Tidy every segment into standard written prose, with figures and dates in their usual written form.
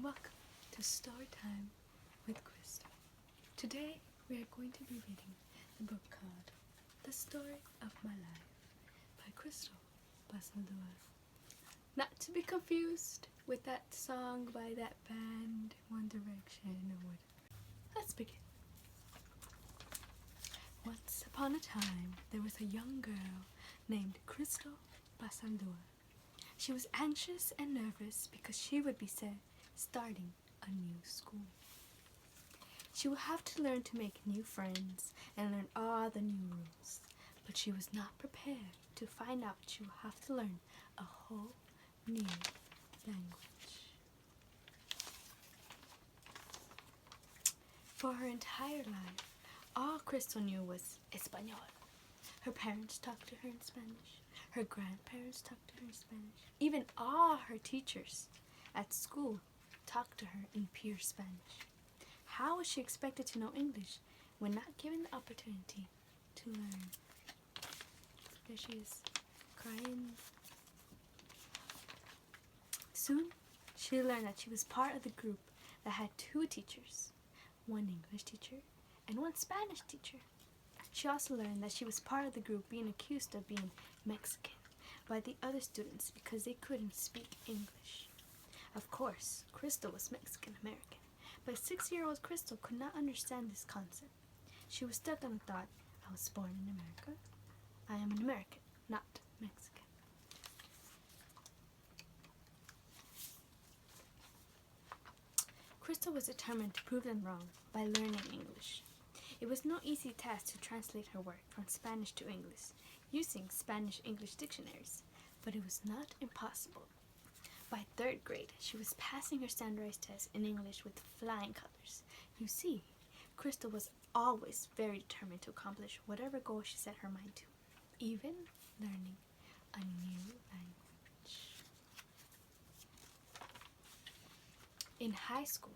welcome to Storytime with Crystal. Today we are going to be reading the book called The Story of My Life by Crystal Basaldua. Not to be confused with that song by that band, One Direction or whatever. Let's begin. Once upon a time, there was a young girl named Crystal Basaldua. She was anxious and nervous because she would be starting a new school. She would have to learn to make new friends and learn all the new rules, but she was not prepared to find out she would have to learn a whole new language. For her entire life, all Crystal knew was Espanol. Her parents talked to her in Spanish. Her grandparents talked to her in Spanish. Even all her teachers at school talked to her in pure Spanish. How was she expected to know English when not given the opportunity to learn? There she is, crying. Soon, she learned that she was part of the group that had two teachers, one English teacher and one Spanish teacher. She also learned that she was part of the group being accused of being Mexican by the other students because they couldn't speak English. Of course, Crystal was Mexican-American, but 6-year-old Crystal could not understand this concept. She was stuck on the thought, I was born in America. I am an American, not Mexican. Crystal was determined to prove them wrong by learning English. It was no easy task to translate her work from Spanish to English using Spanish-English dictionaries, but it was not impossible. By 3rd grade, she was passing her standardized test in English with flying colors. You see, Crystal was always very determined to accomplish whatever goal she set her mind to, even learning a new language. In high school,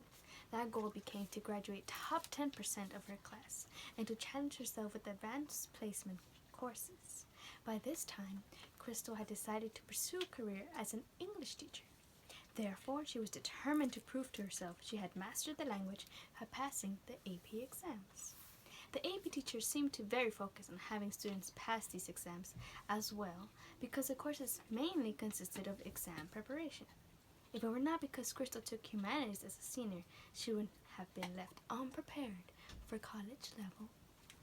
that goal became to graduate top 10% of her class and to challenge herself with advanced placement courses. By this time, Crystal had decided to pursue a career as an English teacher. Therefore, she was determined to prove to herself she had mastered the language by passing the AP exams. The AP teachers seemed to very focus on having students pass these exams as well because the courses mainly consisted of exam preparation. If it were not because Crystal took humanities as a senior, she would have been left unprepared for college-level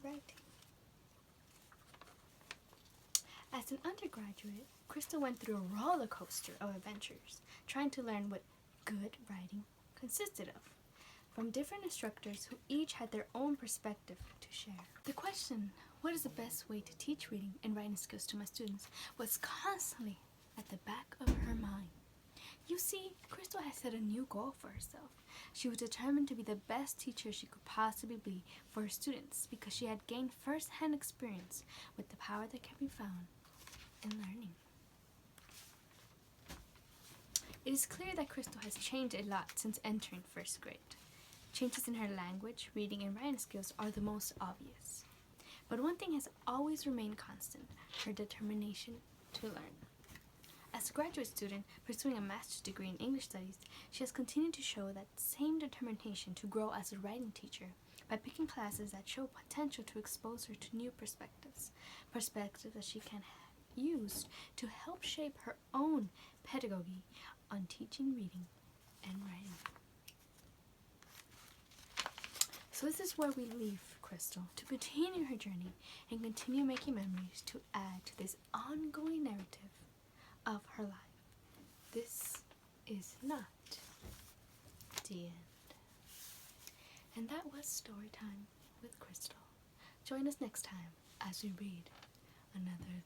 writing. As an undergraduate, Crystal went through a roller coaster of adventures, trying to learn what good writing consisted of, from different instructors who each had their own perspective to share. The question, what is the best way to teach reading and writing skills to my students, was constantly at the back of her mind. You see, Crystal had set a new goal for herself. She was determined to be the best teacher she could possibly be for her students because she had gained first-hand experience with the power that can be found in learning. It is clear that Crystal has changed a lot since entering 1st grade. Changes in her language, reading, and writing skills are the most obvious. But one thing has always remained constant, her determination to learn. As a graduate student pursuing a master's degree in English studies, she has continued to show that same determination to grow as a writing teacher by picking classes that show potential to expose her to new perspectives that she can use to help shape her own pedagogy on teaching reading and writing. So this is where we leave Crystal to continue her journey and continue making memories to add to this ongoing narrative of her life. This is not the end. And that was Storytime with Crystal. Join us next time as we read another